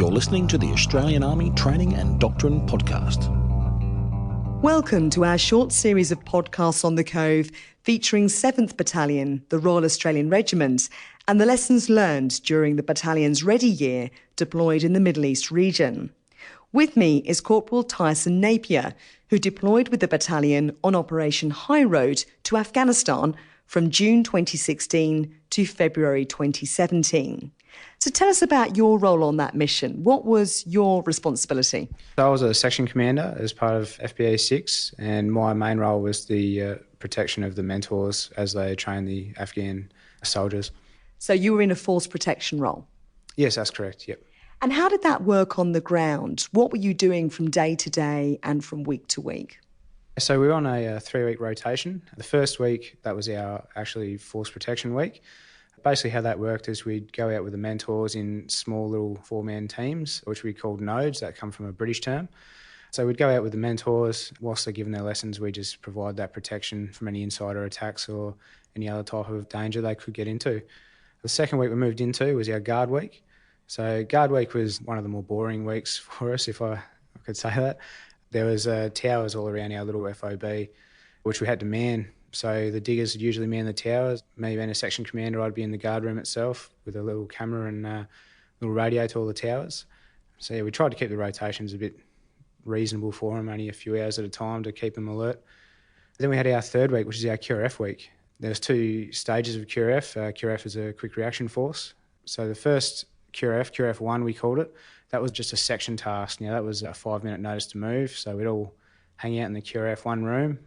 You're listening to the Australian Army Training and Doctrine Podcast. Welcome to our short series of podcasts on the Cove featuring 7th Battalion, the Royal Australian Regiment, and the lessons learned during the battalion's ready year deployed in the Middle East region. With me is Corporal Tyson Napier, who deployed with the battalion on Operation HIGHROAD to Afghanistan from June 2016 to February 2017. So tell us about your role on that mission. What was your responsibility? I was a section commander as part of FBA 6, and my main role was the protection of the mentors as they train the Afghan soldiers. So you were in a force protection role? Yes, that's correct, yep. And how did that work on the ground? What were you doing from day to day and from week to week? So we were on a 3-week rotation. The first week, that was our actually force protection week. Basically how that worked is we'd go out with the mentors in small little 4-man teams, which we called nodes, that come from a British term. So we'd go out with the mentors. Whilst they're giving their lessons, we just provide that protection from any insider attacks or any other type of danger they could get into. The second week we moved into was our guard week. So guard week was one of the more boring weeks for us, if I could say that. There was towers all around our little FOB, which we had to man. So the diggers would usually man the towers. Me being a section commander, I'd be in the guard room itself with a little camera and a little radio to all the towers. So yeah, we tried to keep the rotations a bit reasonable for them, only a few hours at a time to keep them alert. Then we had our third week, which is our QRF week. There's 2 stages of QRF. QRF is a quick reaction force. So the first QRF 1 we called it, that was just a section task. Now that was a 5-minute notice to move, so we'd all hang out in the QRF 1 room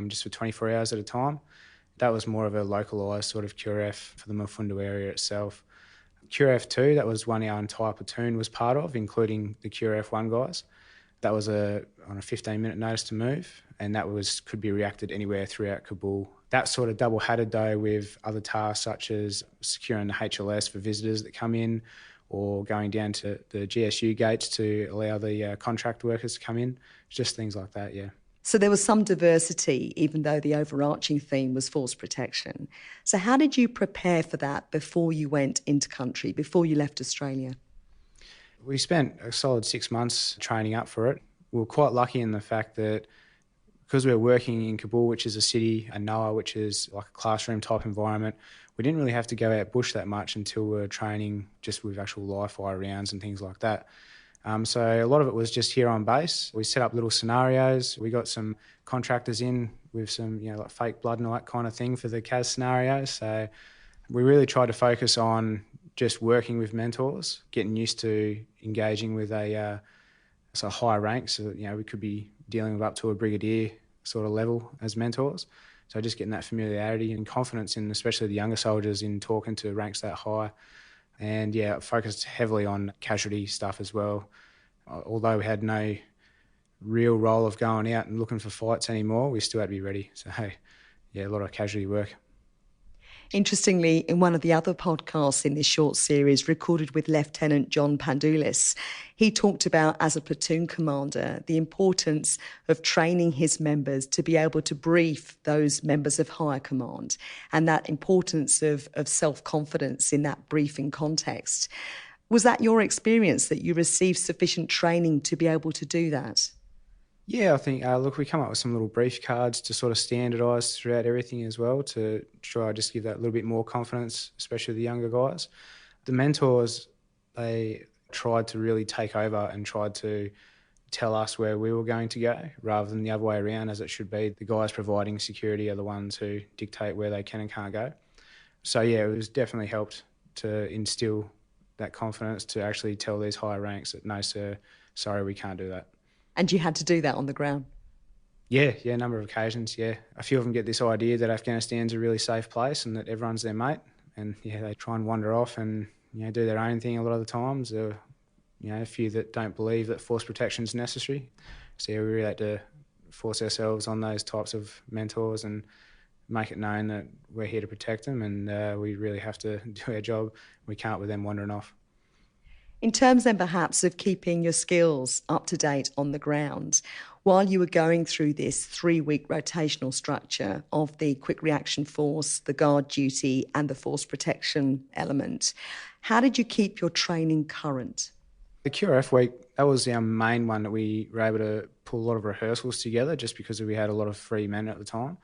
just for 24 hours at a time. That was more of a localised sort of QRF for the Mufunda area itself. QRF 2, that was one our entire platoon was part of, including the QRF 1 guys. That was on a 15-minute notice to move, and that could be reacted anywhere throughout Kabul. That sort of double-hatted though with other tasks such as securing the HLS for visitors that come in, or going down to the GSU gates to allow the contract workers to come in, just things like that, yeah. So there was some diversity, even though the overarching theme was force protection. So how did you prepare for that before you went into country, before you left Australia? We spent a solid 6 months training up for it. We were quite lucky in the fact that because we were working in Kabul, which is a city, and Noah, which is like a classroom type environment, we didn't really have to go out bush that much until we were training just with actual live fire rounds and things like that. So a lot of it was just here on base. We set up little scenarios. We got some contractors in with some, like fake blood and all that kind of thing for the CAS scenarios. So we really tried to focus on just working with mentors, getting used to engaging with a high rank. So, we could be dealing with up to a brigadier sort of level as mentors. So just getting that familiarity and confidence in, especially the younger soldiers, in talking to ranks that high. And focused heavily on casualty stuff as well. Although we had no real role of going out and looking for fights anymore, we still had to be ready. So, a lot of casualty work. Interestingly, in one of the other podcasts in this short series recorded with Lieutenant John Pandoulis, he talked about, as a platoon commander, the importance of training his members to be able to brief those members of higher command, and that importance of self-confidence in that briefing context. Was that your experience, that you received sufficient training to be able to do that? Yeah, I think, we come up with some little brief cards to sort of standardise throughout everything as well, to try to just give that little bit more confidence, especially the younger guys. The mentors, they tried to really take over and tried to tell us where we were going to go, rather than the other way around, as it should be. The guys providing security are the ones who dictate where they can and can't go. So, it was definitely helped to instil that confidence to actually tell these higher ranks that, no, sir, sorry, we can't do that. And you had to do that on the ground? Yeah, a number of occasions, yeah. A few of them get this idea that Afghanistan's a really safe place and that everyone's their mate. And, they try and wander off and, do their own thing a lot of the times. There are, a few that don't believe that force protection is necessary. So, we really had to force ourselves on those types of mentors and make it known that we're here to protect them, and we really have to do our job. We can't with them wandering off. In terms then perhaps of keeping your skills up to date on the ground, while you were going through this 3-week rotational structure of the quick reaction force, the guard duty and the force protection element, how did you keep your training current? The QRF week, that was our main one that we were able to pull a lot of rehearsals together just because we had a lot of free men at the time.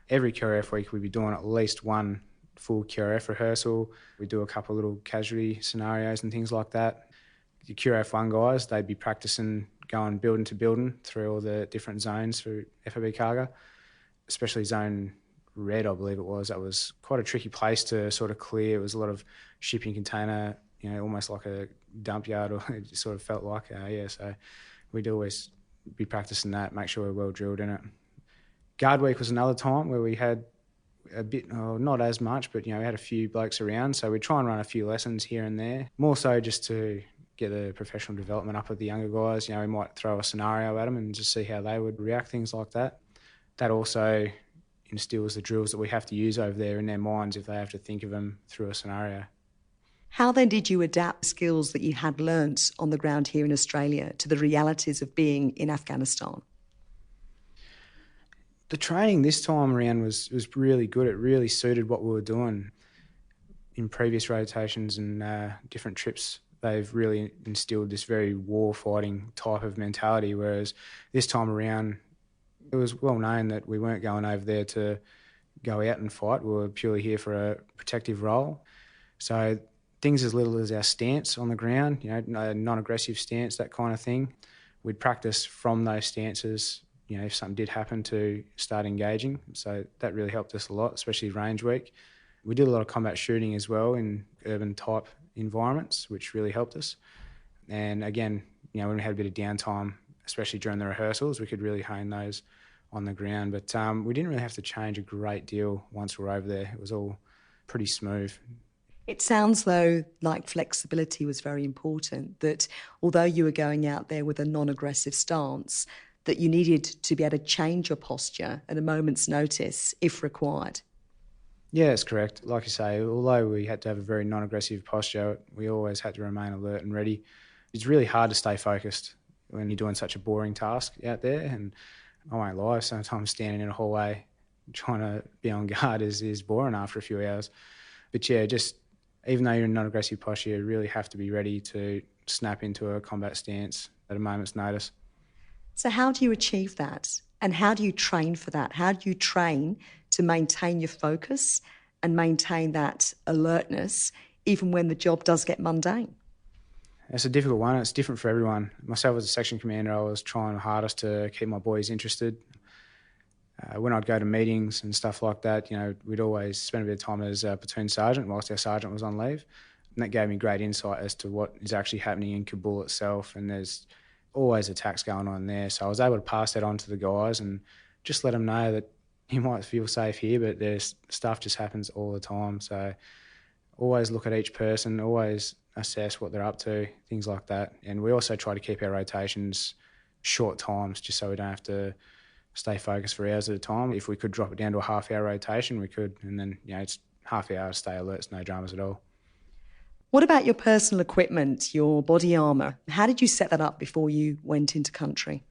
Every QRF week we'd be doing at least one full QRF rehearsal. We'd do a couple of little casualty scenarios and things like that. The QRF1 guys, they'd be practicing going building to building through all the different zones for FOB cargo, especially zone red, I believe it was. That was quite a tricky place to sort of clear. It was a lot of shipping container, almost like a dump yard, or it sort of felt like, so we'd always be practicing that, make sure we're well drilled in it. Guard week was another time where we had a bit, not as much, but we had a few blokes around, so we'd try and run a few lessons here and there, more so just to get the professional development up of the younger guys. We might throw a scenario at them and just see how they would react, things like that. That also instills the drills that we have to use over there in their minds if they have to think of them through a scenario. How then did you adapt skills that you had learnt on the ground here in Australia to the realities of being in Afghanistan? The training this time around was really good. It really suited what we were doing. In previous rotations and different trips, they've really instilled this very war-fighting type of mentality, whereas this time around, it was well known that we weren't going over there to go out and fight. We were purely here for a protective role. So things as little as our stance on the ground, a non-aggressive stance, that kind of thing, we'd practice from those stances, if something did happen, to start engaging. So that really helped us a lot, especially range week. We did a lot of combat shooting as well in urban type environments, which really helped us. And again, when we had a bit of downtime, especially during the rehearsals, we could really hone those on the ground. But we didn't really have to change a great deal once we were over there. It was all pretty smooth. It sounds though like flexibility was very important, that although you were going out there with a non-aggressive stance, that you needed to be able to change your posture at a moment's notice if required. Yeah, that's correct. Like you say, although we had to have a very non-aggressive posture, we always had to remain alert and ready. It's really hard to stay focused when you're doing such a boring task out there. And I won't lie, sometimes standing in a hallway trying to be on guard is boring after a few hours. But yeah, just even though you're in non-aggressive posture, you really have to be ready to snap into a combat stance at a moment's notice. So how do you achieve that? And how do you train for that? How do you train to maintain your focus and maintain that alertness even when the job does get mundane? It's a difficult one. It's different for everyone. Myself as a section commander, I was trying the hardest to keep my boys interested. When I'd go to meetings and stuff like that, we'd always spend a bit of time as a platoon sergeant whilst our sergeant was on leave. And that gave me great insight as to what is actually happening in Kabul itself. And there's always attacks going on there. So I was able to pass that on to the guys and just let them know that you might feel safe here, but there's stuff just happens all the time. So always look at each person, always assess what they're up to, things like that. And we also try to keep our rotations short times just so we don't have to stay focused for hours at a time. If we could drop it down to a half-hour rotation, we could. And then, it's half hour, stay alert, it's no dramas at all. What about your personal equipment, your body armour? How did you set that up before you went into country?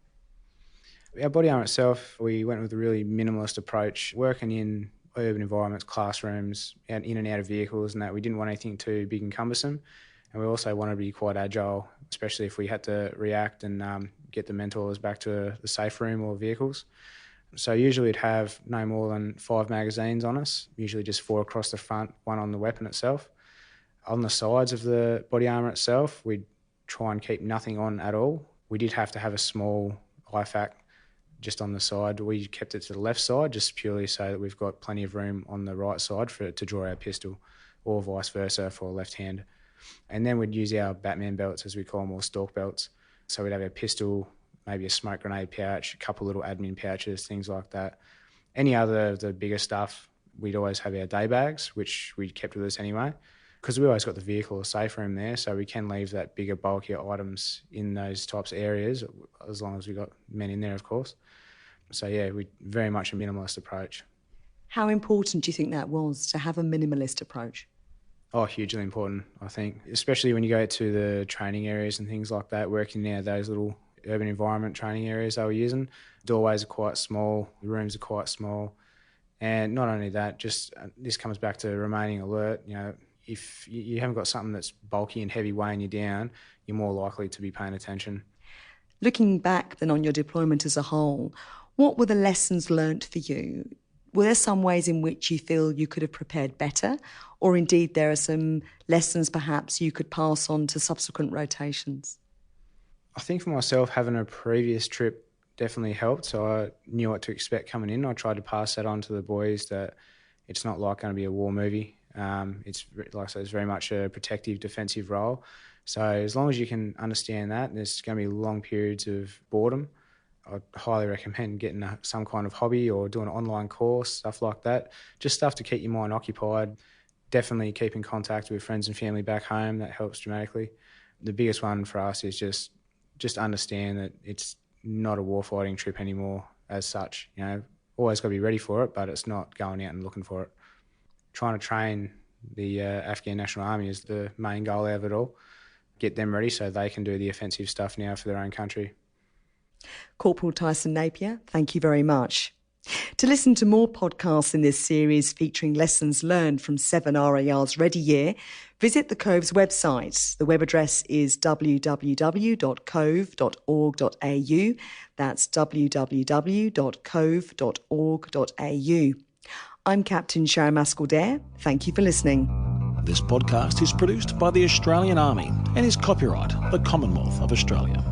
Our body armour itself, we went with a really minimalist approach, working in urban environments, classrooms, and in and out of vehicles, and that we didn't want anything too big and cumbersome. And we also wanted to be quite agile, especially if we had to react and get the mentors back to the safe room or vehicles. So usually we'd have no more than 5 magazines on us, usually just 4 across the front, 1 on the weapon itself. On the sides of the body armour itself, we'd try and keep nothing on at all. We did have to have a small IFAK just on the side. We kept it to the left side just purely so that we've got plenty of room on the right side to draw our pistol, or vice versa for left hand. And then we'd use our Batman belts, as we call them, or stalk belts. So we'd have our pistol, maybe a smoke grenade pouch, a couple little admin pouches, things like that. Any other of the bigger stuff, we'd always have our day bags, which we kept with us anyway, because we always got the vehicle or safe room there, so we can leave that bigger, bulkier items in those types of areas, as long as we got men in there, of course. So yeah, we very much a minimalist approach. How important do you think that was, to have a minimalist approach? Oh, hugely important, I think, especially when you go to the training areas and things like that, working near those little urban environment training areas they were using. Doorways are quite small, the rooms are quite small. And not only that, just this comes back to remaining alert. if you haven't got something that's bulky and heavy weighing you down, you're more likely to be paying attention. Looking back then on your deployment as a whole, what were the lessons learnt for you? Were there some ways in which you feel you could have prepared better? Or indeed there are some lessons perhaps you could pass on to subsequent rotations? I think for myself, having a previous trip definitely helped. So I knew what to expect coming in. I tried to pass that on to the boys that it's not like going to be a war movie. It's like I said, it's very much a protective, defensive role. So as long as you can understand that, there's going to be long periods of boredom. I'd highly recommend getting some kind of hobby or doing an online course, stuff like that. Just stuff to keep your mind occupied. Definitely keep in contact with friends and family back home. That helps dramatically. The biggest one for us is just understand that it's not a warfighting trip anymore as such. You know, always got to be ready for it, but it's not going out and looking for it. Trying to train the Afghan National Army is the main goal out of it all. Get them ready so they can do the offensive stuff now for their own country. Corporal Tyson Napier, thank you very much. To listen to more podcasts in this series featuring lessons learned from 7 RAR's Ready Year, visit the Cove's website. The web address is www.cove.org.au. That's www.cove.org.au. I'm Captain Sharon Maskell-Dare. Thank you for listening. This podcast is produced by the Australian Army and is copyright the Commonwealth of Australia.